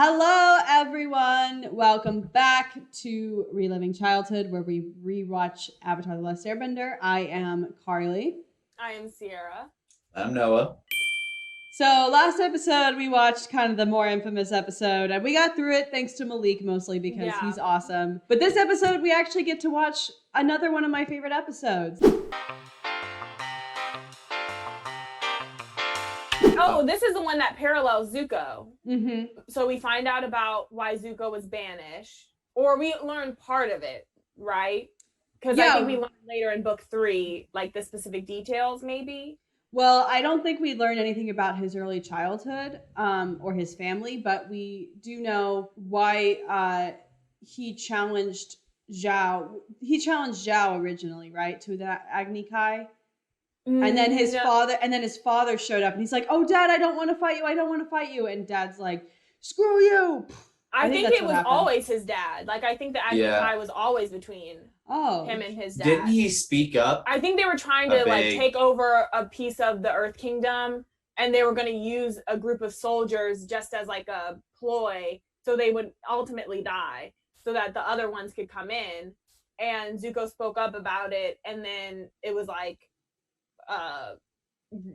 Hello, everyone. Welcome back to Reliving Childhood, where we rewatch Avatar: The Last Airbender. I am Carly. I am Sierra. I'm Noah. So last episode, we watched kind of the more infamous episode, and we got through it thanks to Malik mostly because he's awesome. But this episode, we actually get to watch another one of my favorite episodes. Oh, this is the one that parallels Zuko. Mm-hmm. So we find out about why Zuko was banished, or we learn part of it, right? Because I think we learn later in book 3, like the specific details, maybe. Well, I don't think we learn anything about his early childhood or his family, but we do know why he challenged Zhao. He challenged Zhao originally, right, to the Agni Kai. And then his father showed up and he's like, "Oh, Dad, I don't want to fight you. I don't want to fight you." And Dad's like, "Screw you." I think it was always his dad. Like, I think the Agni Kai was always between him and his dad. Didn't he speak up? I think they were trying to take over a piece of the Earth Kingdom, and they were going to use a group of soldiers just as like a ploy, so they would ultimately die, so that the other ones could come in. And Zuko spoke up about it, and then it was like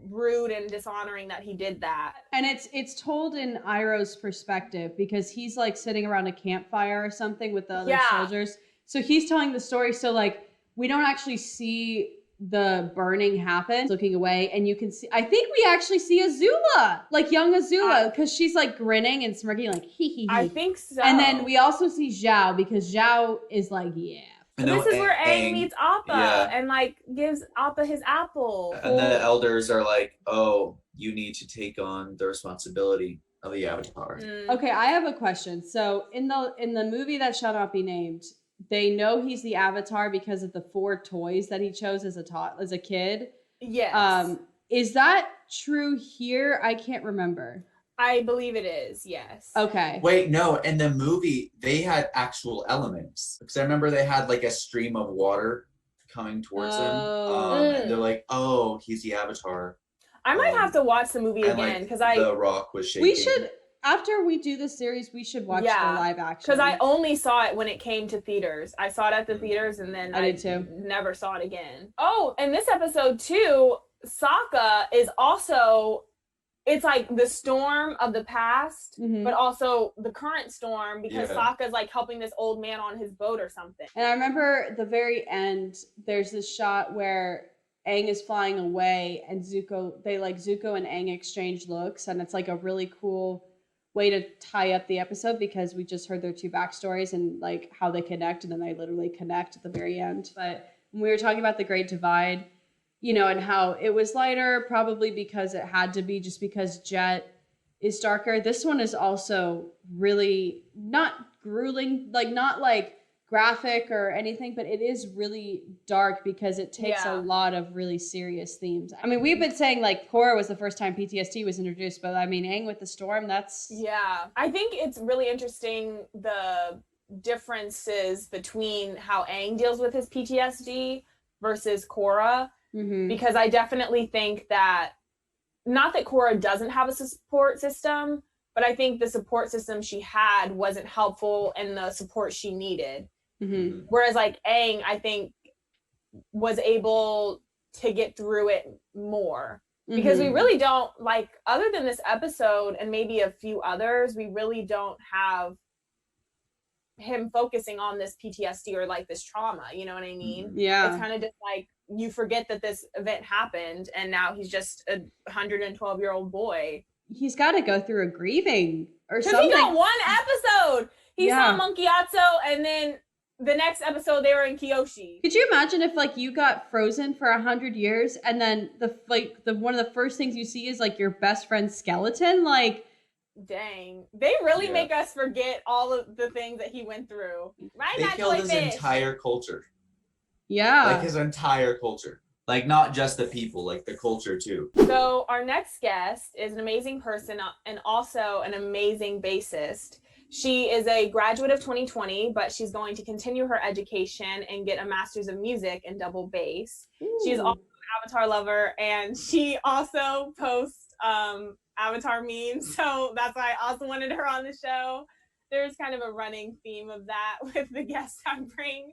rude and dishonoring that he did that. And it's told in Iroh's perspective because he's like sitting around a campfire or something with the other soldiers. So he's telling the story. So like we don't actually see the burning happen, looking away, and you can see, I think we actually see Azula, like young Azula, because she's like grinning and smirking like hee hee hee. I think so. And then we also see Zhao because Zhao is like, yeah. And this is where Aang meets Appa and like gives Appa his apple. And the elders are like, "Oh, you need to take on the responsibility of the Avatar." Okay, I have a question. So in the movie that shall not be named, they know he's the Avatar because of the 4 toys that he chose as a kid. Yes. Is that true here? I can't remember. I believe it is, yes. Okay. Wait, no. In the movie, they had actual elements. Because I remember they had like a stream of water coming towards him. And they're like, "Oh, he's the Avatar." I might have to watch the movie again because the rock was shaking. We should, after we do this series, we should watch the live action. Because I only saw it when it came to theaters. I saw it at the theaters and then I did too. Never saw it again. Oh, and this episode too, Sokka is also... It's like the storm of the past, but also the current storm because Sokka's like helping this old man on his boat or something. And I remember the very end, there's this shot where Aang is flying away and Zuko and Aang exchange looks, and it's like a really cool way to tie up the episode because we just heard their 2 backstories and like how they connect, and then they literally connect at the very end. But when we were talking about the Great Divide, you know, and how it was lighter, probably because it had to be just because Jet is darker. This one is also really not grueling, like not like graphic or anything, but it is really dark because it takes a lot of really serious themes. I mean, we've been saying like Korra was the first time PTSD was introduced, but I mean, Aang with the storm, that's... Yeah, I think it's really interesting the differences between how Aang deals with his PTSD versus Korra. Because I definitely think that, not that Korra doesn't have a support system, but I think the support system she had wasn't helpful in the support she needed. Whereas like Aang, I think, was able to get through it more. Because we really don't, like, other than this episode and maybe a few others, we really don't have him focusing on this PTSD or like this trauma, you know what I mean? Yeah. It's kind of just like, you forget that this event happened and now he's just a 112-year-old boy. He's got to go through a grieving or something. Because he got 1 episode. He saw Monkey Atso, and then the next episode they were in Kyoshi. Could you imagine if like you got frozen for 100 years and then the one of the first things you see is like your best friend's skeleton? Like, dang, they really make us forget all of the things that he went through. Right? They killed his entire culture. Yeah. Like his entire culture. Like not just the people, like the culture too. So our next guest is an amazing person and also an amazing bassist. She is a graduate of 2020, but she's going to continue her education and get a master's of music in double bass. She's also an Avatar lover, and she also posts Avatar meme. So that's why I also wanted her on the show. There's kind of a running theme of that with the guests I bring.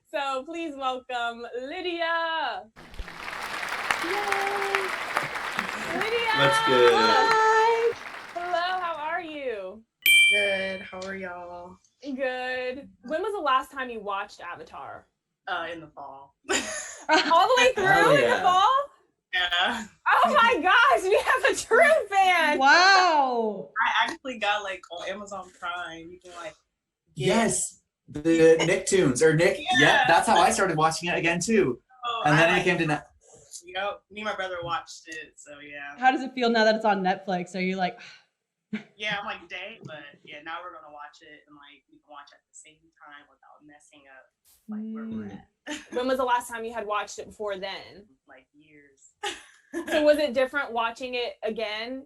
So please welcome Lydia. Yay! Lydia! That's good. Hi! Hello, how are you? Good. How are y'all? Good. When was the last time you watched Avatar? In the fall. All the way through Hell in the yeah. fall? Yeah. Oh my gosh, we have a true fan. Wow! I actually got like on Amazon Prime. You can like get- Yes, the Nicktoons or Nick. Yeah, that's how I started watching it again too. And then it came to Yep. Me and my brother watched it, so yeah. How does it feel now that it's on Netflix? Are you like, Yeah, I'm like, dang, but yeah, now we're gonna watch it and like we can watch at the same time without messing up like where we're at. When was the last time you had watched it before then? Like years. So was it different watching it again?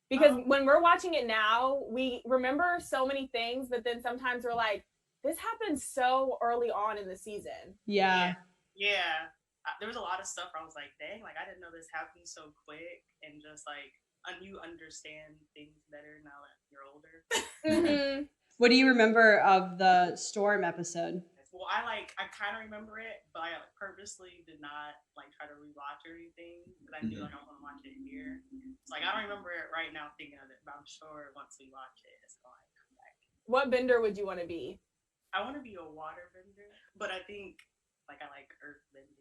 Because when we're watching it now, we remember so many things, but then sometimes we're like, this happened so early on in the season. yeah. Yeah. There was a lot of stuff where I was like, dang, like I didn't know this happened so quick, and just like you understand things better now that you're older. Mm-hmm. What do you remember of the Storm episode? Well, I kind of remember it, but I purposely did not like try to rewatch or anything because I knew like I want to watch it here. So like I don't remember it right now thinking of it, but I'm sure once we watch it, it's gonna like, come back. What bender would you want to be? I want to be a water bender, but I think like I like earth bending.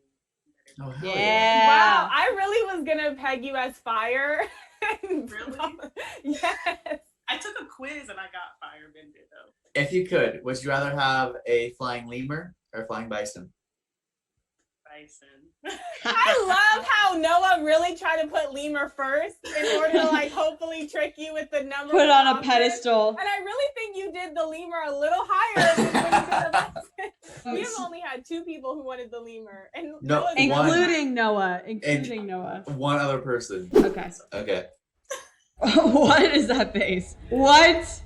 Oh, hell Yeah. Wow, I really was gonna peg you as fire. Really? Yes. I took a quiz and I got firebender though. If you could, would you rather have a flying lemur or a flying bison? Bison. I love how Noah really tried to put lemur first in order to like hopefully trick you with the number. Put it on a option. pedestal. And I really think you did the lemur a little higher than when you did the bison. We have only had 2 people who wanted the lemur, and No, Noah's Including Noah. Including Noah. One other person. Okay. Okay. What is that face? What?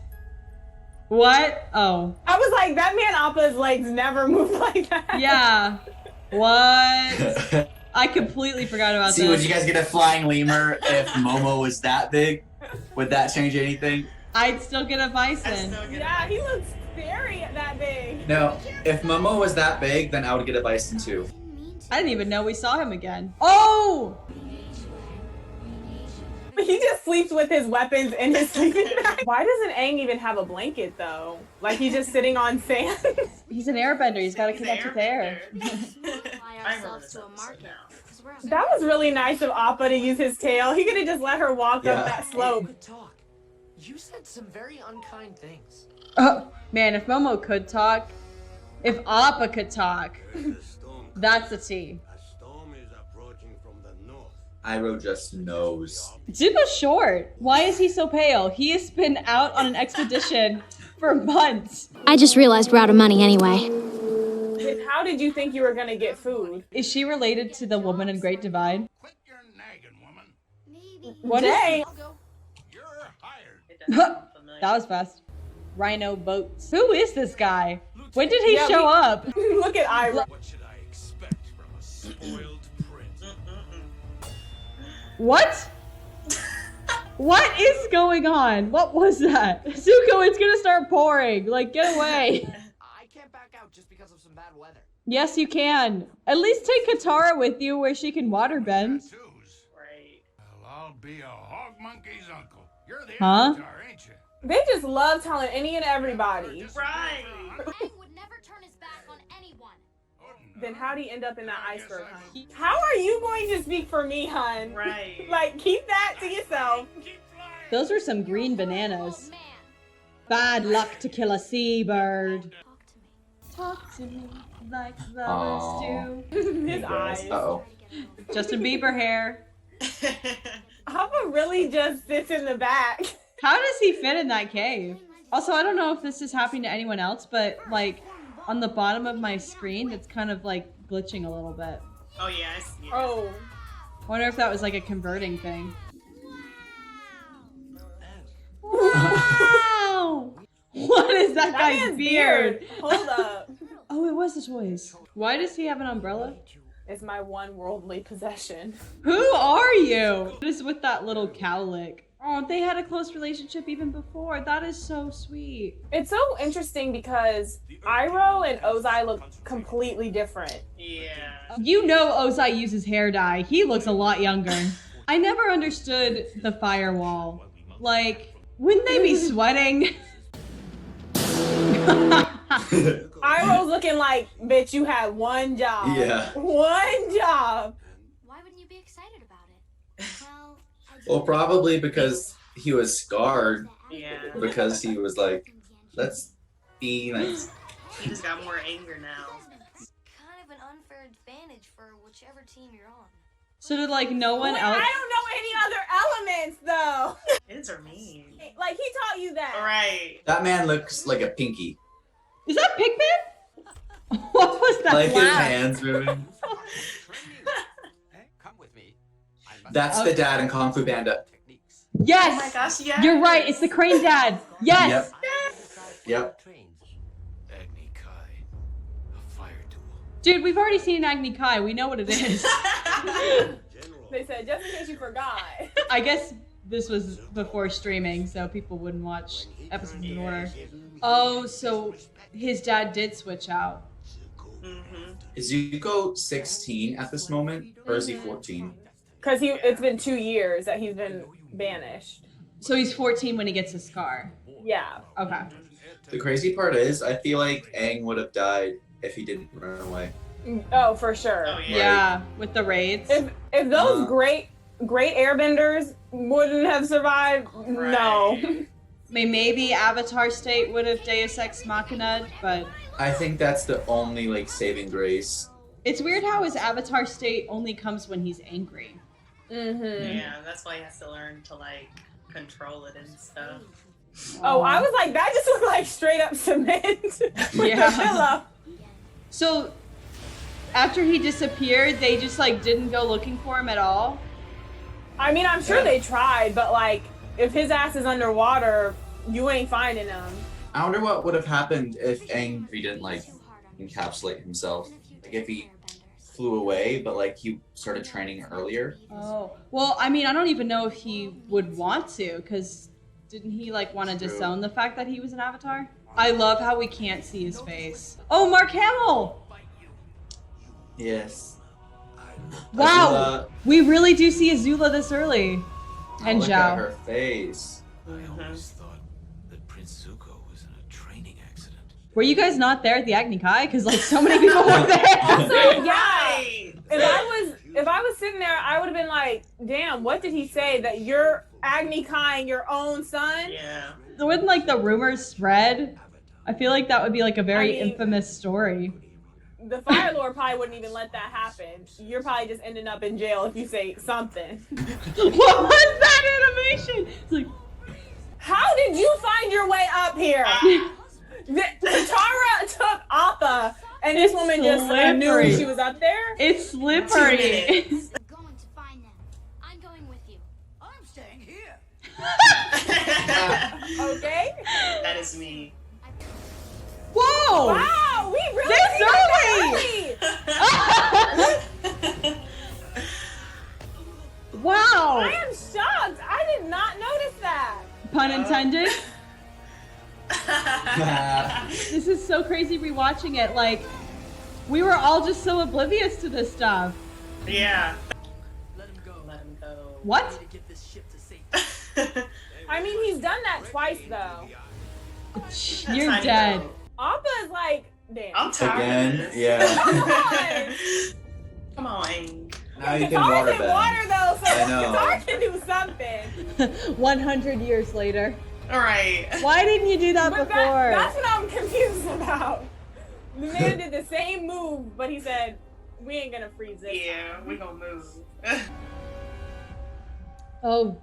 What? Oh. I was like, that man Appa's legs never move like that. Yeah. What? I completely forgot about See, that. would you guys get a flying lemur if Momo was that big? Would that change anything? I'd still get a I bison. still get Yeah, it. he looks scary that big. No. If Momo was that big, then I would get a bison too. I didn't even know we saw him again. Oh! He just sleeps with his weapons in his sleeping bag. Why doesn't Aang even have a blanket though? Like he's just sitting on sand. He's an airbender. He's got to connect with air. I remember this episode now. That was really nice of Appa to use his tail. He could have just let her walk Yeah. up that slope. Good talk. You said some very unkind things. Oh, man, if Momo could talk, if Appa could talk, that's the T. A storm is approaching from the north. Iroh just knows. Zuko's short. Why is he so pale? He has been out on an expedition for months. I just realized we're out of money anyway. How did you think you were gonna get food? Is she related to the woman in Great Divide? Quit your nagging, woman. What is? Dang. You're hired. It doesn't sound familiar. That was fast. Rhino boats. Who is this guy? When did he Yeah, show we- up? Look at Iroh. What should I expect from a spoiled prince? What? What is going on? What was that? Zuko, it's gonna start pouring. Like, get away. I can't back out just because of some bad weather. Yes, you can. At least take Katara with you where she can water bend. Tattoos. Right. Well, I'll be a hog monkey's uncle. You're the Huh? Avatar, ain't you? They just love telling any and everybody. Right. Aang would never turn his back on anyone. Then how'd he end up in that iceberg, hun? How are you going to speak for me, hun? Right. Like, keep that to yourself. Keep flying. Those were some green bananas. Oh, man. Bad luck to kill a seabird. Talk to me. Talk to me like Aw. lovers do. His eyes. Uh-oh. Justin Bieber hair. Appa really just sits in the back. How does he fit in that cave? Also, I don't know if this is happening to anyone else, but like on the bottom of my screen, it's kind of like glitching a little bit. Oh yeah, I see it. Oh. I wonder if that was like a converting thing. Wow! What is that, That guy's man's beard? Hold up. Oh, it was the toys. Why does he have an umbrella? It's my one worldly possession. Who are you? What is with that little cowlick? Oh, they had a close relationship even before. That is so sweet. It's so interesting because Iroh and Ozai look completely different. Yeah. You know Ozai uses hair dye. He looks a lot younger. I never understood the firewall. Like, wouldn't they be sweating? Iroh's looking like, bitch, you had one job. Yeah. One job. Why wouldn't you be excited about it? Well, Well, probably because he was scarred. Yeah. Because he was like, let's be nice. He just got more anger now. It's kind of an unfair advantage for whichever team you're on. So did like no one Wait, else? I don't know any other elements though. Kids are mean. Like he taught you that. Right. That man looks like a pinky. Is that Pigman? What was that Like his laugh? hands moving. Hey, come with me. That's the dad in Kung Fu Panda. Yes! Oh my gosh, yes. You're right, it's the crane dad. Yes! Yep. Agni Kai. A fire duel. Dude, we've already seen Agni Kai. We know what it is. They said, just in case you forgot. I guess this was before streaming, so people wouldn't watch episodes in order. Oh, so his dad did switch out. Mm-hmm. Is Zuko 16 at this moment? Or is he 14? Because it's been 2 years that he's been banished. So he's 14 when he gets his scar. Yeah. Okay. The crazy part is, I feel like Aang would have died if he didn't run away. Oh, for sure. Oh, yeah. Yeah, with the raids. If those great airbenders wouldn't have survived, no. Right. I mean, maybe Avatar State would have Deus Ex Machina, but I think that's the only, like, saving grace. it's weird how his Avatar State only comes when he's angry. Mm-hmm. Yeah, that's why he has to learn to like control it and stuff. Oh, I was like, that just looked like straight up cement with Yeah. the pillow. So, after he disappeared, they just like didn't go looking for him at all. I mean, I'm sure they tried, but like, if his ass is underwater, you ain't finding him. I wonder what would have happened if Aang he didn't, like, encapsulate himself. Like, if he flew away, but, like, he started training earlier. Oh, well, I mean, I don't even know if he would want to, because didn't he like want to True. disown the fact that he was an Avatar? I love how we can't see his face. Oh, Mark Hamill! Yes. Wow, we really do see Azula this early. And Look at Zhao. her face. I always thought that Prince Zuko was in a training accident. Were you guys not there at the Agni Kai? Because like so many people were there. Also, yeah. Right. If I was sitting there, I would have been like, damn, what did he say? That you're Agni Kai-ing your own son? Yeah. Wouldn't like the rumors spread? I feel like that would be like a very I mean- infamous story. The Fire Lord probably wouldn't even let that happen. You're probably just ending up in jail if you say something. What was that animation? It's like, How did you find your way up here? Tara took Appa, and this It's woman just knew slippery. she was up there. it's 2 slippery. minutes. We're going to find them. I'm going with you. I'm staying here. Okay. That is me. Whoa! Wow, we really This did that early. Wow! I am shocked. I did not notice that. Pun intended. This is so crazy rewatching it. Like, we were all just so oblivious to this stuff. Yeah. Let him go. Let him go. What? To get this ship to safety. I mean, he's done that twice though. You're Time to dead. go. Appa is like, damn. I'm tired Again, of this. yeah. Come on. Come on, Aang. Now you can Katara water can bend. water though, so I know. Katara can do something. 100 years later. All right. Why didn't you do that But before? that's what I'm confused about. The man did the same move, but he said, we ain't gonna freeze this. Yeah, we gonna move. Oh,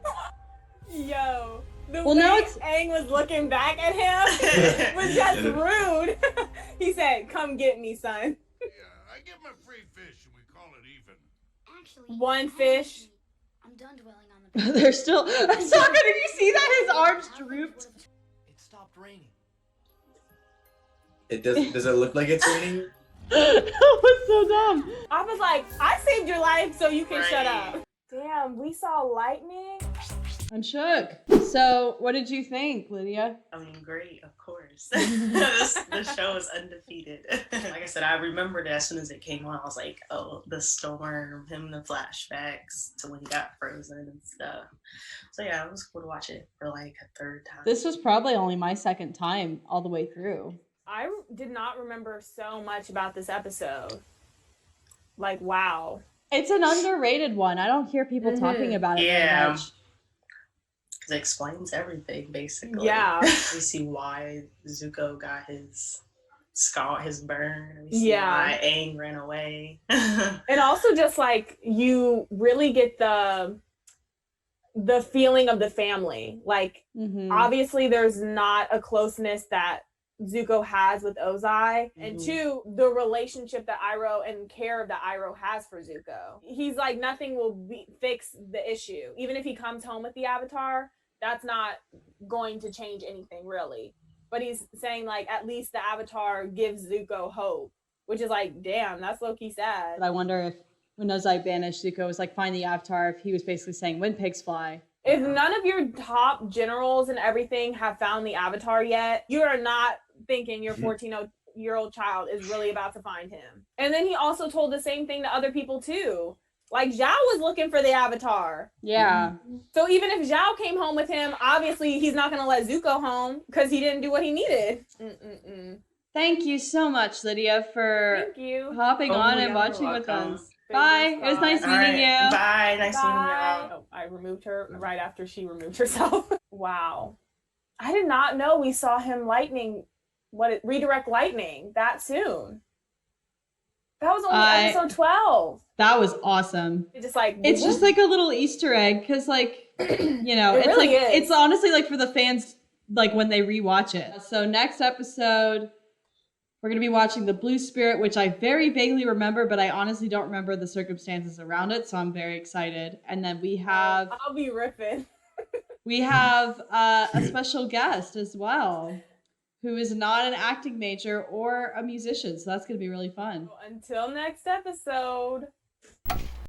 Yo. The Well, way now it's- Aang was looking back at him was just rude. He said, come get me, son. Yeah, I get my free fish and we call it even. Actually, One fish. I'm done dwelling on the they're still. Sokka, did you see that? His arms drooped. It stopped raining. Does it look like it's raining? That was so dumb. I was like, I saved your life so you can shut Right. up. Damn, we saw lightning. I'm shook. So, what did you think, Lydia? I mean, great, of course. The show is undefeated. Like I said, I remembered it as soon as it came on. I was like, oh, the storm, him, the flashbacks to when he got frozen and stuff. So yeah, it was cool to watch it for like a third time. This was probably only my second time all the way through. I did not remember so much about this episode. Like, wow. It's an underrated one. I don't hear people talking about it very much. Because it explains everything, basically. Yeah. We see why Zuko got his scar, his burn. We see why Aang ran away. And also just like, you really get the feeling of the family. Like, obviously there's not a closeness that Zuko has with Ozai, and two, the relationship that Iroh and care that Iroh has for Zuko. He's like, nothing will fix the issue. Even if he comes home with the Avatar, that's not going to change anything really. But he's saying like, at least the Avatar gives Zuko hope, which is like, damn, that's low-key sad. But I wonder if when Ozai vanished, Zuko was like, find the Avatar, if he was basically saying, when pigs fly. If none of your top generals and everything have found the Avatar yet, you are not thinking your 14-year-old child is really about to find him. And then he also told the same thing to other people too. Like, Zhao was looking for the Avatar. Yeah. So even if Zhao came home with him, obviously he's not going to let Zuko home because he didn't do what he needed. Thank you so much, Lydia, for hopping on and watching with us. Bye. It was nice meeting you. Bye. Nice meeting you. Oh, I removed her right after she removed herself. Wow. I did not know we saw him redirect lightning that soon. That was only episode 12. That was awesome. It's just like a little Easter egg because, like, you know, it really is. It's honestly like for the fans, like when they rewatch it. So next episode, we're going to be watching The Blue Spirit, which I very vaguely remember, but I honestly don't remember the circumstances around it. So I'm very excited. And then we have... I'll be ripping. We have a special guest as well, who is not an acting major or a musician. So that's going to be really fun. Until next episode.